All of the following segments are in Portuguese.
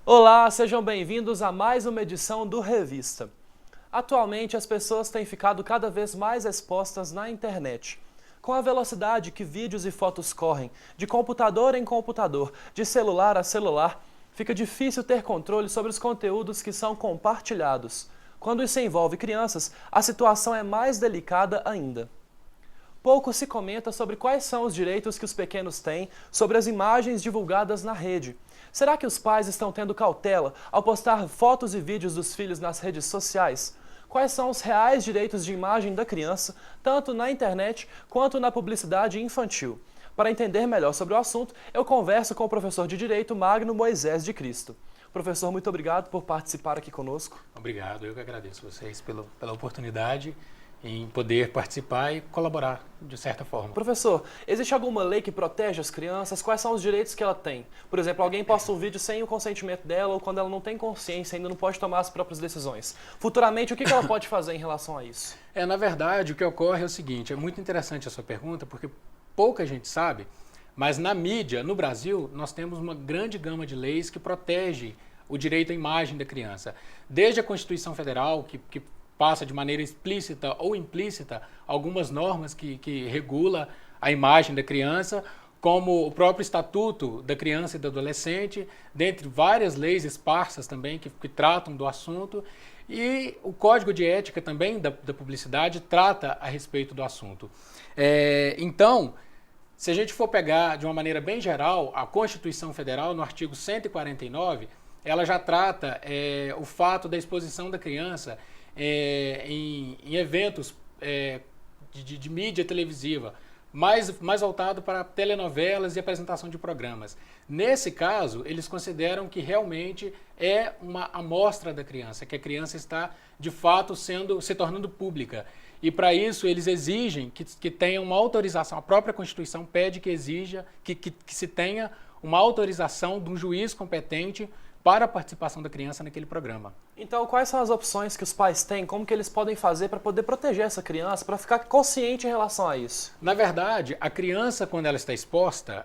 Olá, sejam bem-vindos a mais uma edição do Revista. Atualmente, as pessoas têm ficado cada vez mais expostas na internet. Com a velocidade que vídeos e fotos correm, de computador em computador, de celular a celular, fica difícil ter controle sobre os conteúdos que são compartilhados. Quando isso envolve crianças, a situação é mais delicada ainda. Pouco se comenta sobre quais são os direitos que os pequenos têm sobre as imagens divulgadas na rede. Será que os pais estão tendo cautela ao postar fotos e vídeos dos filhos nas redes sociais? Quais são os reais direitos de imagem da criança, tanto na internet quanto na publicidade infantil? Para entender melhor sobre o assunto, eu converso com o professor de Direito Magno Moisés de Cristo. Professor, muito obrigado por participar aqui conosco. Obrigado, eu que agradeço vocês pela oportunidade em poder participar e colaborar de certa forma. Professor, existe alguma lei que protege as crianças? Quais são os direitos que ela tem? Por exemplo, alguém posta um vídeo sem o consentimento dela ou quando ela não tem consciência, ainda não pode tomar as próprias decisões. Futuramente, o que ela pode fazer em relação a isso? Na verdade, o que ocorre é o seguinte, é muito interessante a sua pergunta, porque pouca gente sabe, mas na mídia, no Brasil, nós temos uma grande gama de leis que protege o direito à imagem da criança. Desde a Constituição Federal, que passa de maneira explícita ou implícita algumas normas que regula a imagem da criança, como o próprio Estatuto da Criança e do Adolescente, dentre várias leis esparsas também que tratam do assunto, e o Código de Ética também da publicidade trata a respeito do assunto. Então, se a gente for pegar de uma maneira bem geral, a Constituição Federal, no artigo 149, ela já trata o fato da exposição da criança em eventos de mídia televisiva, mais voltado para telenovelas e apresentação de programas. Nesse caso, eles consideram que realmente é uma amostra da criança, que a criança está, de fato, se tornando pública. E para isso eles exigem que tenha uma autorização, a própria Constituição pede que exija, que se tenha uma autorização de um juiz competente para a participação da criança naquele programa. Então, quais são as opções que os pais têm? Como que eles podem fazer para poder proteger essa criança, para ficar consciente em relação a isso? Na verdade, a criança, quando ela está exposta,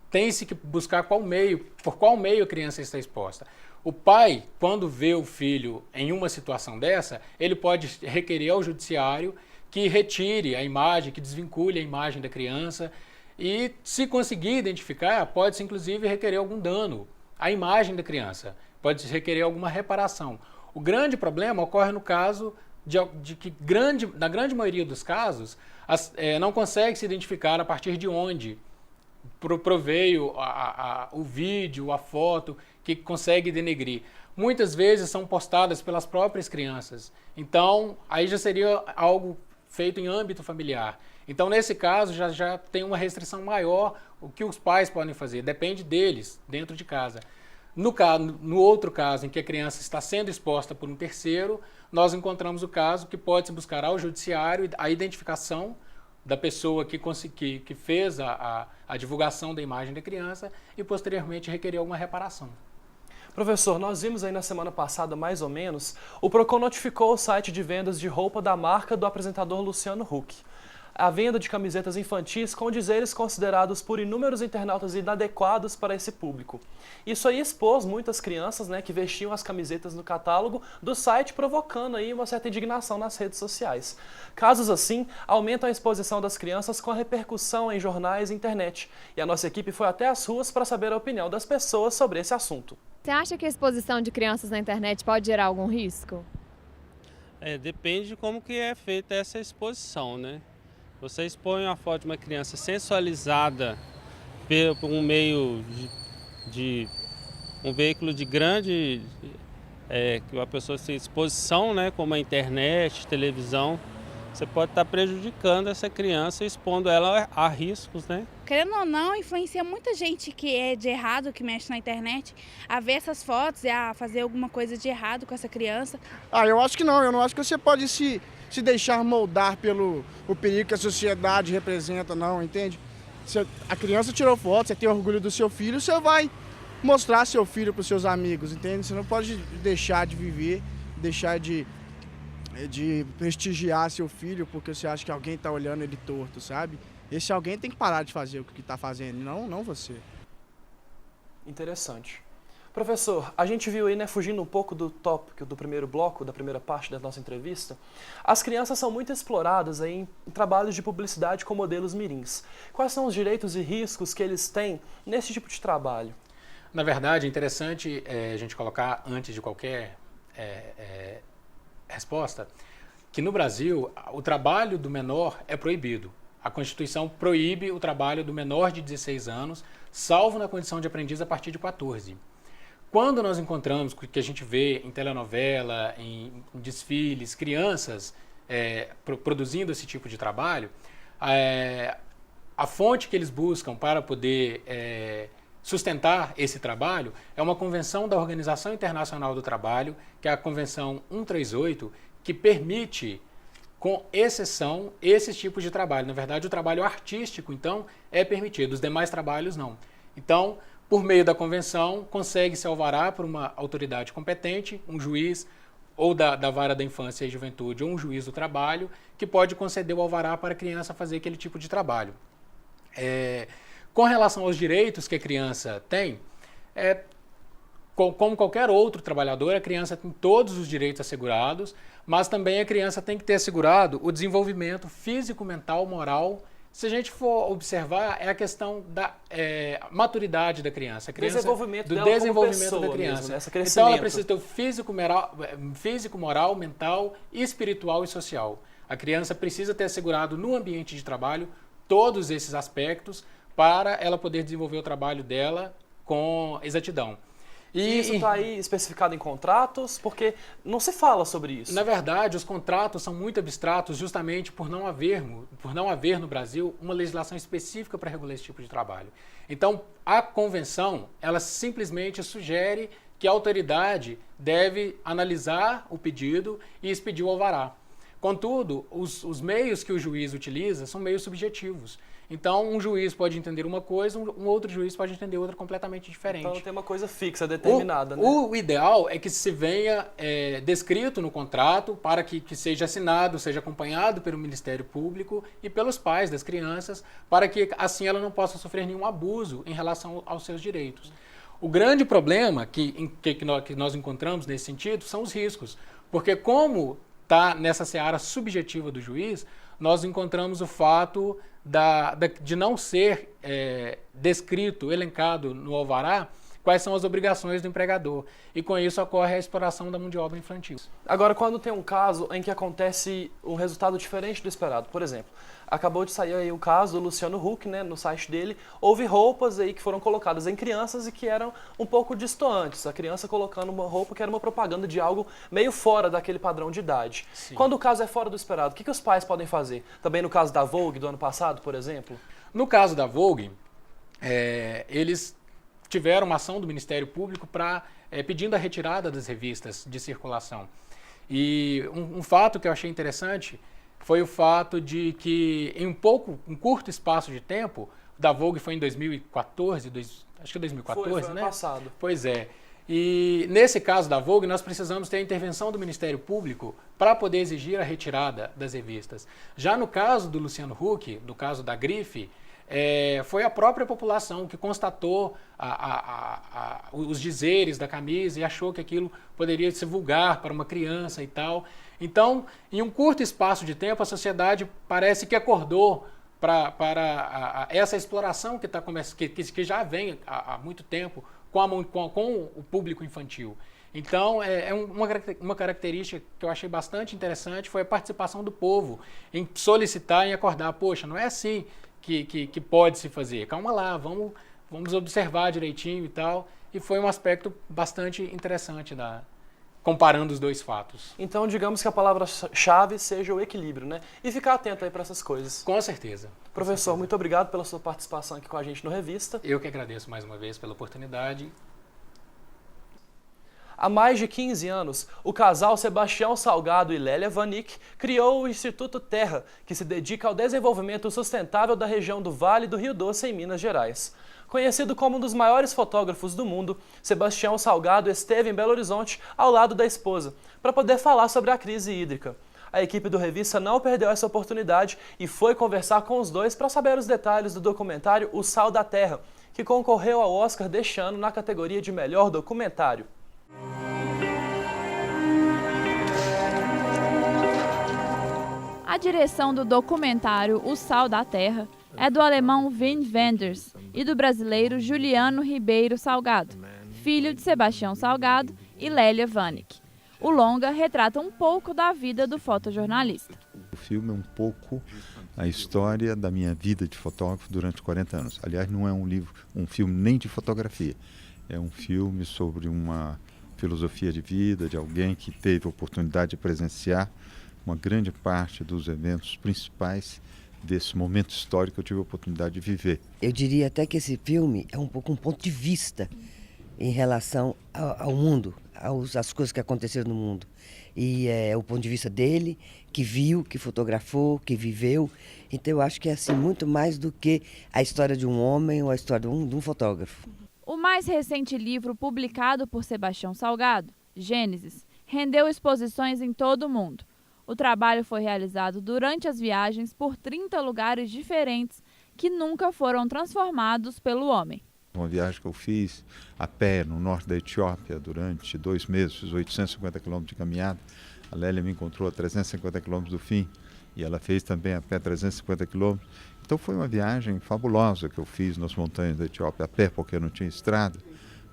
tem-se que buscar por qual meio a criança está exposta. O pai, quando vê o filho em uma situação dessa, ele pode requerer ao judiciário que retire a imagem, que desvincule a imagem da criança e, se conseguir identificar, pode-se inclusive requerer algum dano à imagem da criança, pode requerer alguma reparação. O grande problema ocorre no caso de que, na grande maioria dos casos, não consegue se identificar a partir de onde proveio o vídeo, a foto, que consegue denegrir. Muitas vezes são postadas pelas próprias crianças. Então, aí já seria algo feito em âmbito familiar. Então, nesse caso, já tem uma restrição maior o que os pais podem fazer. Depende deles, dentro de casa. No outro caso, em que a criança está sendo exposta por um terceiro, nós encontramos o caso que pode-se buscar ao judiciário a identificação da pessoa que fez a divulgação da imagem da criança e, posteriormente, requerer alguma reparação. Professor, nós vimos aí na semana passada, mais ou menos, o Procon notificou o site de vendas de roupa da marca do apresentador Luciano Huck. A venda de camisetas infantis com dizeres considerados por inúmeros internautas inadequados para esse público. Isso aí expôs muitas crianças, que vestiam as camisetas no catálogo do site, provocando aí uma certa indignação nas redes sociais. Casos assim aumentam a exposição das crianças com a repercussão em jornais e internet. E a nossa equipe foi até as ruas para saber a opinião das pessoas sobre esse assunto. Você acha que a exposição de crianças na internet pode gerar algum risco? Depende de como que é feita essa exposição, né? Você expõe uma foto de uma criança sensualizada por um meio de um veículo de grande, que uma pessoa tem exposição, né, como a internet, televisão, você pode estar prejudicando essa criança, expondo ela a riscos, né? Querendo ou não, influencia muita gente que é de errado, que mexe na internet, a ver essas fotos e a fazer alguma coisa de errado com essa criança. Eu acho que não. Eu não acho que você pode se deixar moldar pelo o perigo que a sociedade representa, não, entende? Se a criança tirou foto, você tem orgulho do seu filho, você vai mostrar seu filho para os seus amigos, entende? Você não pode deixar de viver, deixar de prestigiar seu filho porque você acha que alguém está olhando ele torto, sabe? Esse alguém tem que parar de fazer o que está fazendo, não você. Interessante. Professor, a gente viu aí, né, fugindo um pouco do tópico do primeiro bloco, da primeira parte da nossa entrevista, as crianças são muito exploradas aí em trabalhos de publicidade com modelos mirins. Quais são os direitos e riscos que eles têm nesse tipo de trabalho? Na verdade, é interessante a gente colocar, antes de qualquer resposta, que no Brasil o trabalho do menor é proibido. A Constituição proíbe o trabalho do menor de 16 anos, salvo na condição de aprendiz a partir de 14. Quando nós encontramos, que a gente vê em telenovela, em desfiles, crianças produzindo esse tipo de trabalho, a fonte que eles buscam para poder sustentar esse trabalho é uma convenção da Organização Internacional do Trabalho, que é a Convenção 138, que permite, com exceção, esses tipos de trabalho. Na verdade, o trabalho artístico, então, é permitido, os demais trabalhos não. Então, por meio da convenção, consegue-se alvará por uma autoridade competente, um juiz ou da vara da infância e juventude, ou um juiz do trabalho, que pode conceder o alvará para a criança fazer aquele tipo de trabalho. Com relação aos direitos que a criança tem, como qualquer outro trabalhador, a criança tem todos os direitos assegurados, mas também a criança tem que ter assegurado o desenvolvimento físico, mental, moral. Se a gente for observar, é a questão da maturidade da criança. Desenvolvimento do dela desenvolvimento como pessoa da criança. mesmo, esse então crescimento. ela precisa ter o físico, moral, mental, espiritual e social. A criança precisa ter assegurado no ambiente de trabalho todos esses aspectos para ela poder desenvolver o trabalho dela com exatidão. E isso está aí especificado em contratos, porque não se fala sobre isso. Na verdade, os contratos são muito abstratos justamente por não haver no Brasil uma legislação específica para regular esse tipo de trabalho. Então, a convenção, ela simplesmente sugere que a autoridade deve analisar o pedido e expedir o alvará. Contudo, os meios que o juiz utiliza são meios subjetivos. Então, um juiz pode entender uma coisa, um outro juiz pode entender outra completamente diferente. Então, não tem uma coisa fixa, determinada, né? O ideal é que se venha descrito no contrato para que seja assinado, seja acompanhado pelo Ministério Público e pelos pais das crianças, para que assim ela não possa sofrer nenhum abuso em relação aos seus direitos. O grande problema que nós encontramos nesse sentido são os riscos, porque como está nessa seara subjetiva do juiz, nós encontramos o fato de não ser descrito, elencado no alvará, quais são as obrigações do empregador. E com isso ocorre a exploração da mão de obra infantil. Agora, quando tem um caso em que acontece um resultado diferente do esperado, por exemplo, acabou de sair aí o caso do Luciano Huck, né, no site dele, houve roupas aí que foram colocadas em crianças e que eram um pouco distantes, a criança colocando uma roupa que era uma propaganda de algo meio fora daquele padrão de idade. Sim. Quando o caso é fora do esperado, o que os pais podem fazer? Também no caso da Vogue do ano passado, por exemplo? No caso da Vogue, eles tiveram uma ação do Ministério Público pedindo a retirada das revistas de circulação. E um fato que eu achei interessante foi o fato de que em um curto espaço de tempo, da Vogue foi em 2014, acho que 2014, foi né? ano passado. Pois é. E nesse caso da Vogue, nós precisamos ter a intervenção do Ministério Público para poder exigir a retirada das revistas. Já no caso do Luciano Huck, do caso da grife, foi a própria população que constatou os dizeres da camisa e achou que aquilo poderia ser vulgar para uma criança e tal. Então, em um curto espaço de tempo, a sociedade parece que acordou para essa exploração que já vem há muito tempo com o público infantil. Então, uma característica que eu achei bastante interessante foi a participação do povo em solicitar e acordar. Poxa, não é assim que pode se fazer. Calma lá, vamos observar direitinho e tal. E foi um aspecto bastante interessante comparando os dois fatos. Então, digamos que a palavra-chave seja o equilíbrio, né? E ficar atento aí para essas coisas. Com certeza. Professor, muito obrigado pela sua participação aqui com a gente no Revista. Eu que agradeço mais uma vez pela oportunidade. Há mais de 15 anos, o casal Sebastião Salgado e Lélia Vanik criou o Instituto Terra, que se dedica ao desenvolvimento sustentável da região do Vale do Rio Doce, em Minas Gerais. Conhecido como um dos maiores fotógrafos do mundo, Sebastião Salgado esteve em Belo Horizonte ao lado da esposa, para poder falar sobre a crise hídrica. A equipe do Revista não perdeu essa oportunidade e foi conversar com os dois para saber os detalhes do documentário O Sal da Terra, que concorreu ao Oscar deste ano na categoria de melhor documentário. A direção do documentário O Sal da Terra é do alemão Wim Wenders e do brasileiro Juliano Ribeiro Salgado, filho de Sebastião Salgado e Lélia Vanek. O longa retrata um pouco da vida do fotojornalista. O filme é um pouco a história da minha vida de fotógrafo durante 40 anos. Aliás, não é um filme nem de fotografia. É um filme sobre uma filosofia de vida de alguém que teve a oportunidade de presenciar uma grande parte dos eventos principais desse momento histórico que eu tive a oportunidade de viver. Eu diria até que esse filme é um pouco um ponto de vista em relação ao mundo, às coisas que aconteceram no mundo. E é o ponto de vista dele, que viu, que fotografou, que viveu. Então eu acho que é assim, muito mais do que a história de um homem ou a história de um fotógrafo. O mais recente livro publicado por Sebastião Salgado, Gênesis, rendeu exposições em todo o mundo. O trabalho foi realizado durante as viagens por 30 lugares diferentes que nunca foram transformados pelo homem. Uma viagem que eu fiz a pé no norte da Etiópia durante 2 meses, fiz 850 quilômetros de caminhada. A Lélia me encontrou a 350 quilômetros do fim e ela fez também a pé 350 quilômetros. Então foi uma viagem fabulosa que eu fiz nas montanhas da Etiópia a pé, porque eu não tinha estrada.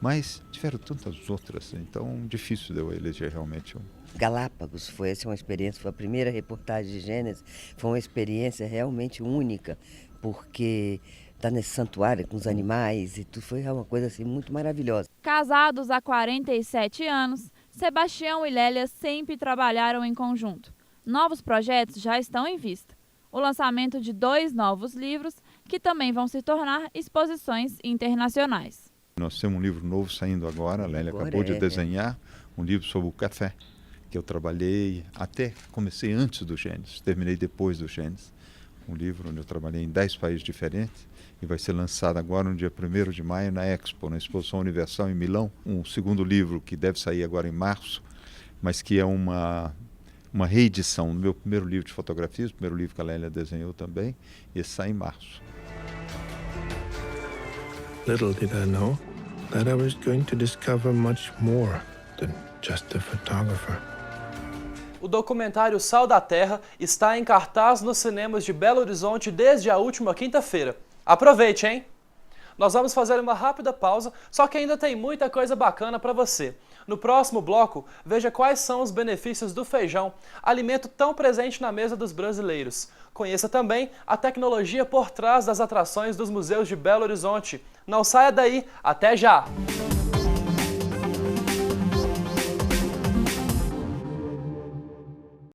Mas tiveram tantas outras, então difícil de eu eleger realmente um. Galápagos foi uma experiência, foi a primeira reportagem de Gênesis, foi uma experiência realmente única, porque estar nesse santuário com os animais e tudo foi uma coisa assim muito maravilhosa. Casados há 47 anos, Sebastião e Lélia sempre trabalharam em conjunto. Novos projetos já estão em vista. O lançamento de 2 novos livros que também vão se tornar exposições internacionais. Nós temos um livro novo saindo agora, a Lélia acabou de desenhar, um livro sobre o café, que eu trabalhei, até comecei antes do Gênesis, terminei depois do Gênesis. Um livro onde eu trabalhei em 10 países diferentes e vai ser lançado agora no dia 1º de maio na Expo, na Exposição Universal em Milão. Um segundo livro que deve sair agora em março, mas que é uma reedição do meu primeiro livro de fotografias, o primeiro livro que a Lélia desenhou também, e esse sai em março. Little did I know that I was going to discover much more than just a photographer. O documentário Sal da Terra está em cartaz nos cinemas de Belo Horizonte desde a última quinta-feira. Aproveite, hein? Nós vamos fazer uma rápida pausa, só que ainda tem muita coisa bacana para você. No próximo bloco, veja quais são os benefícios do feijão, alimento tão presente na mesa dos brasileiros. Conheça também a tecnologia por trás das atrações dos museus de Belo Horizonte. Não saia daí, até já!